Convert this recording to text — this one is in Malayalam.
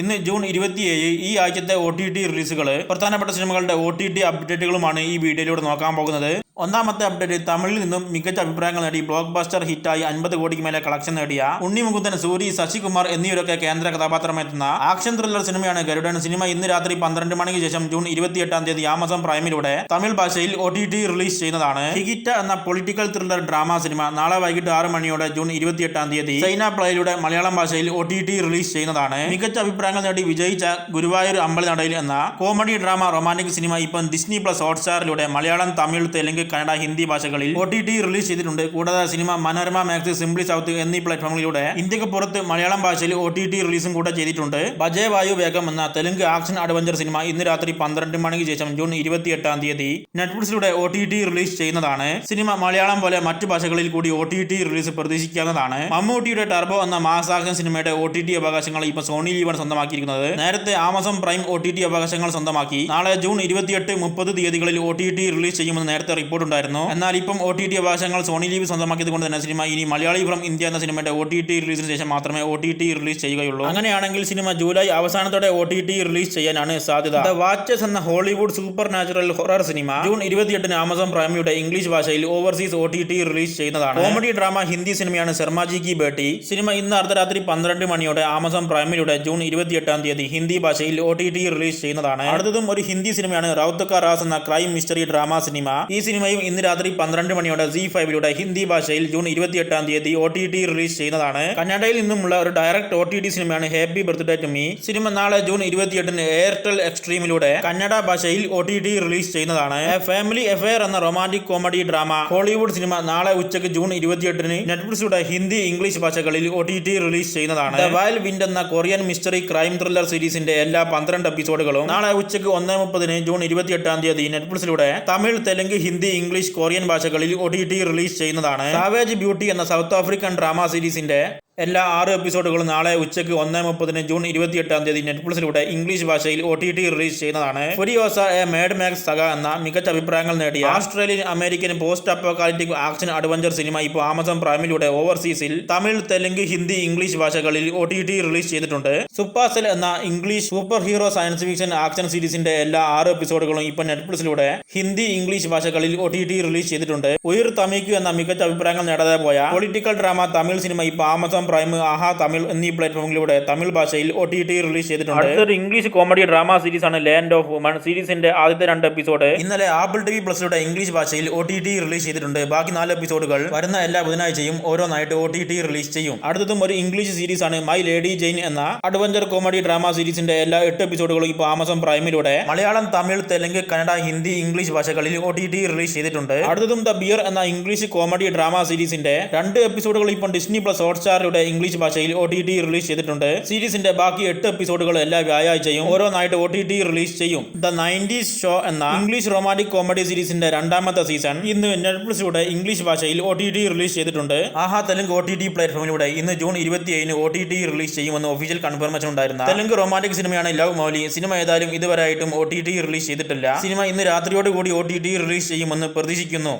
ഇന്ന് ജൂൺ 27 ഈ ആഴ്ചത്തെ OTT റിലീസുകൾ പ്രധാനപ്പെട്ട സിനിമകളുടെ OTT അപ്ഡേറ്റുകളുമാണ് ഈ വീഡിയോയിലൂടെ നോക്കാൻ പോകുന്നത്. ഒന്നാമത്തെ അപ്ഡേറ്റ്, തമിഴിൽ നിന്നും മികച്ച അഭിപ്രായങ്ങൾ നേടി ബ്ലോക്ക് ബസ്റ്റർ ഹിറ്റായി 50 കോടിക്ക് മേലെ കളക്ഷൻ നേടിയ ഉണ്ണി മുകുന്ദൻ, സൂരി, ശശികുമാർ എന്നിവരൊക്കെ കേന്ദ്ര കഥാപാത്രമെത്തുന്ന ആക്ഷൻ ത്രില്ലർ സിനിമയാണ് ഗരുഡൻ. സിനിമ ഇന്ന് രാത്രി 12 മണിക്ക് ശേഷം ജൂൺ 28 ആമസോൺ പ്രൈമിലൂടെ തമിഴ് ഭാഷയിൽ OTT റിലീസ് ചെയ്യുന്നതാണ്. ഹിഗിറ്റ എന്ന പൊളിറ്റിക്കൽ ത്രില്ലർ ഡ്രാമ സിനിമ നാളെ വൈകിട്ട് 6 മണിയോടെ ജൂൺ 28 ചൈന പ്ലേയിലൂടെ മലയാളം ഭാഷയിൽ OTT റിലീസ് ചെയ്യുന്നതാണ്. മികച്ച അഭിപ്രായങ്ങൾ നേടി വിജയിച്ച ഗുരുവായൂർ അമ്പലനടയിൽ എന്ന കോമഡി ഡ്രാമ റൊമാന്റിക് സിനിമ ഇപ്പം ഡിസ്നി പ്ലസ് ഹോട്ട്സ്റ്റാറിലൂടെ മലയാളം, തമിഴ്, തെലുങ്ക്, കന്നഡ, ഹിന്ദി ഭാഷകളിൽ OTT റിലീസ് ചെയ്തിട്ടുണ്ട്. കൂടാതെ സിനിമ മനോരമ മാക്സ്, സിംപ്ലി സൗത്ത് എന്നീ പ്ലാറ്റ്ഫോമുകളിലൂടെ ഇന്ത്യക്ക് പുറത്ത് മലയാളം ഭാഷയിൽ OTT റിലീസും കൂടെ ചെയ്തിട്ടുണ്ട്. ബജേ വായു വേഗം എന്ന തെലുങ്ക് ആക്ഷൻ അഡ്വഞ്ചർ സിനിമ ഇന്ന് രാത്രി 12 മണിക്ക് ശേഷം ജൂൺ 28 നെറ്റ്ഫ്ലിക്സിലൂടെ OTT റിലീസ് ചെയ്യുന്നതാണ്. സിനിമ മലയാളം പോലെ മറ്റു ഭാഷകളിൽ കൂടി OTT റിലീസ് പ്രതീക്ഷിക്കാവുന്നതാണ്. മമ്മൂട്ടിയുടെ ടർബോ എന്ന മാസ് ആക്ഷൻ സിനിമയുടെ OTT അവകാശങ്ങൾ ഇപ്പോൾ സോണി ലീവാണ് സ്വന്തമാക്കിയിരിക്കുന്നത്. നേരത്തെ ആമസോൺ പ്രൈം OTT അവകാശങ്ങൾ സ്വന്തമാക്കി. നാളെ ജൂൺ 28, 30 തീയതികളിൽ OTT റിലീസ് ചെയ്യുമെന്ന് നേരത്തെ റിപ്പോർട്ട് ഉണ്ടായിരുന്നു. എന്നാൽ ഇപ്പം OTT അവകാശങ്ങൾ സോണി ലീവ് സ്വന്തമാക്കിയത് കൊണ്ട് തന്നെ സിനിമ ഇനി മലയാളി ഫ്രം ഇന്ത്യ എന്ന സിനിമയുടെ OTT റിലീസിന് ശേഷം മാത്രമേ OTT റിലീസ് ചെയ്യുകയുള്ളൂ. അങ്ങനെയാണെങ്കിൽ സിനിമ ജൂലൈ അവസാനത്തോടെ OTT റിലീസ് ചെയ്യാനാണ് സാധ്യത. ദ വാച്ചേഴ്സ് എന്ന Hollywood supernatural horror cinema June 28 Amazon പ്രൈമിലൂടെ ഇംഗ്ലീഷ് ഭാഷയിൽ ഓവർസീസ് OTT റിലീസ് ചെയ്യുന്നതാണ്. കോമഡി ഡ്രാമ ഹിന്ദി സിനിമയാണ് ശർമാജി കി ബേട്ടി. സിനിമ ഇന്ന് അർദ്ധരാത്രി 12 മണിയോടെ ആമസോൺ പ്രൈമിലൂടെ ജൂൺ 28 ഹിന്ദി ഭാഷയിൽ OTT റിലീസ് ചെയ്യുന്നതാണ്. അടുത്തതും ഒരു ഹിന്ദി സിനിമയാണ് റൗത്ത് കാ റാസ് എന്ന ക്രൈം മിസ്റ്ററി ഡ്രാമ സിനിമ. ഈ സിനിമയും ഇന്ന് രാത്രി 12 മണിയോടെ ZEE5 ഹിന്ദി ഭാഷയിൽ ജൂൺ 28 OTT റിലീസ് ചെയ്യുന്നതാണ്. കന്നഡയിൽ നിന്നുമുള്ള ഒരു ഡയറക്ട് OTT സിനിമയാണ് happy birthday to me. Cinema നാളെ ജൂൺ 28 എയർടെൽ എക്സ്ട്രീമിലൂടെ കന്നഡ ഭാഷയിൽ OTT റിലീസ് ചെയ്യുന്നതാണ്. ഫാമിലി അഫെയർ എന്ന romantic comedy drama Hollywood cinema നാളെ ഉച്ചയ്ക്ക് ജൂൺ 28 നെറ്റ്ഫ്ലിക്സിലൂടെ ഹിന്ദി, ഇംഗ്ലീഷ് ഭാഷകളിൽ OTT റിലീസ് ചെയ്യുന്നതാണ്. ദ വൈൽഡ് വിൻഡ് എന്ന കൊറിയൻ മിസ്റ്ററി ക്രൈം ത്രില്ലർ സീരീസിന്റെ എല്ലാ 12 എപ്പിസോഡുകളും നാളെ ഉച്ചയ്ക്ക് 1:30 ജൂൺ 28 നെറ്റ്ഫ്ലിക്സിലൂടെ തമിഴ്, തെലുങ്ക്, ഹിന്ദി, ഇംഗ്ലീഷ്, കൊറിയൻ ഭാഷകളിൽ OTT റിലീസ് ചെയ്യുന്നതാണ്. സാവേജ് ബ്യൂട്ടി എന്ന സൗത്ത് ആഫ്രിക്കൻ ഡ്രാമ സീരീസിന്റെ എല്ലാ 6 എപ്പിസോഡുകളും നാളെ ഉച്ചയ്ക്ക് 1:30 ജൂൺ 28 നെറ്റ്ഫ്ലിക്സിലൂടെ ഇംഗ്ലീഷ് ഭാഷയിൽ OTT റിലീസ് ചെയ്യുന്നതാണ്. ഫുരിയോസ എ മാഡ് മാക്സ് സഗ എന്ന മികച്ച അഭിപ്രായങ്ങൾ നേടിയ Australian American post apocalyptic action adventure cinema ഇപ്പോൾ ആമസോൺ പ്രൈമിലൂടെ ഓവർസീസിൽ തമിഴ്, തെലുങ്ക്, ഹിന്ദി, ഇംഗ്ലീഷ് ഭാഷകളിൽ OTT റിലീസ് ചെയ്തിട്ടുണ്ട്. സുപ്പാസെൽ എന്ന English super hero science fiction action സീരീസിന്റെ എല്ലാ 6 എപ്പിസോഡുകളും ഇപ്പോൾ നെറ്റ്ഫ്ലിക്സിലൂടെ ഹിന്ദി, ഇംഗ്ലീഷ് ഭാഷകളിൽ OTT റിലീസ് ചെയ്തിട്ടുണ്ട്. ഉയർ തമിക്കു എന്ന മികച്ച അഭിപ്രായങ്ങൾ നേടാതെ പോയ പൊളിറ്റിക്കൽ ഡ്രാമ തമിഴ് സിനിമ ഇപ്പോൾ ആമസോൺ പ്രൈം, ആഹാ തമിഴ് എന്നീ പ്ലാറ്റ്ഫോമുകളിലൂടെ തമിഴ് ഭാഷയിൽ OTT റിലീസ് ചെയ്തിട്ടുണ്ട്. അടുത്തൊരു ഇംഗ്ലീഷ് കോമഡി ഡ്രാമ സീരീസ് ആണ് ലാൻഡ് ഓഫ് വുമൺ. സീരീസിന്റെ ആദ്യത്തെ 2 എപ്പിസോഡ് ഇന്നലെ ആപ്പിൾ TV പ്ലസിലൂടെ ഇംഗ്ലീഷ് ഭാഷയിൽ OTT റിലീസ് ചെയ്തിട്ടുണ്ട്. ബാക്കി 4 എപ്പിസോഡുകൾ വരുന്ന എല്ലാ ബുധനാഴ്ചയും ഓരോന്നായിട്ട് OTT റിലീസ് ചെയ്യും. അടുത്തതും ഒരു ഇംഗ്ലീഷ് സീരീസ് ആണ് മൈ ലേഡി ജെയിൻ എന്ന അഡ്വഞ്ചർ കോമഡി ഡ്രാമ സീരീസിന്റെ എല്ലാ 8 എപ്പിസോഡുകളും ഇപ്പോൾ ആമസോൺ പ്രൈമിലൂടെ മലയാളം, തമിഴ്, തെലുങ്ക്, കന്നഡ, ഹിന്ദി, ഇംഗ്ലീഷ് ഭാഷകളിൽ OTT റിലീസ് ചെയ്തിട്ടുണ്ട്. അടുത്തതും ദ ബിയർ എന്ന ഇംഗ്ലീഷ് കോമഡി ഡ്രാമ സീരീസിന്റെ 2 എപ്പിസോഡുകൾ ഇപ്പോൾ ഡിസ്നി പ്ലസ് ഹോട്ട്സ്റ്റാറിലൂടെ ഇംഗ്ലീഷ് ഭാഷയിൽ OTT റിലീസ് ചെയ്തിട്ടുണ്ട്. സീരീസിന്റെ ബാക്കി 8 എപ്പിസോഡുകൾ എല്ലാ വ്യാഴാഴ്ചയും ഓരോന്നായിട്ട് OTT റിലീസ് ചെയ്യും. ദ 90s ഷോ എന്ന ഇംഗ്ലീഷ് റൊമാന്റിക് കോമഡി സീരീസിന്റെ 2ാമത്തെ സീസൺ ഇന്ന് നെറ്റ്ഫ്ലിക്സിലൂടെ ഇംഗ്ലീഷ് ഭാഷയിൽ OTT റിലീസ് ചെയ്തിട്ടുണ്ട്. ആഹാ തെലുങ്ക് OTT പ്ലാറ്റ്ഫോമിലൂടെ ഇന്ന് ജൂൺ 27 OTT റിലീസ് ചെയ്യുമെന്ന് ഒഫീഷ്യൽ കൺഫർമേഷൻ ഉണ്ടായിരുന്ന തെലുങ്ക് റൊമാന്റിക് സിനിമയാണ് ലവ് മൗലി. സിനിമ ഏതായാലും ഇതുവരെയായിട്ടും OTT റിലീസ് ചെയ്തിട്ടില്ല. സിനിമ ഇന്ന് രാത്രിയോടുകൂടി OTT റിലീസ് ചെയ്യുമെന്ന് പ്രതീക്ഷിക്കുന്നു.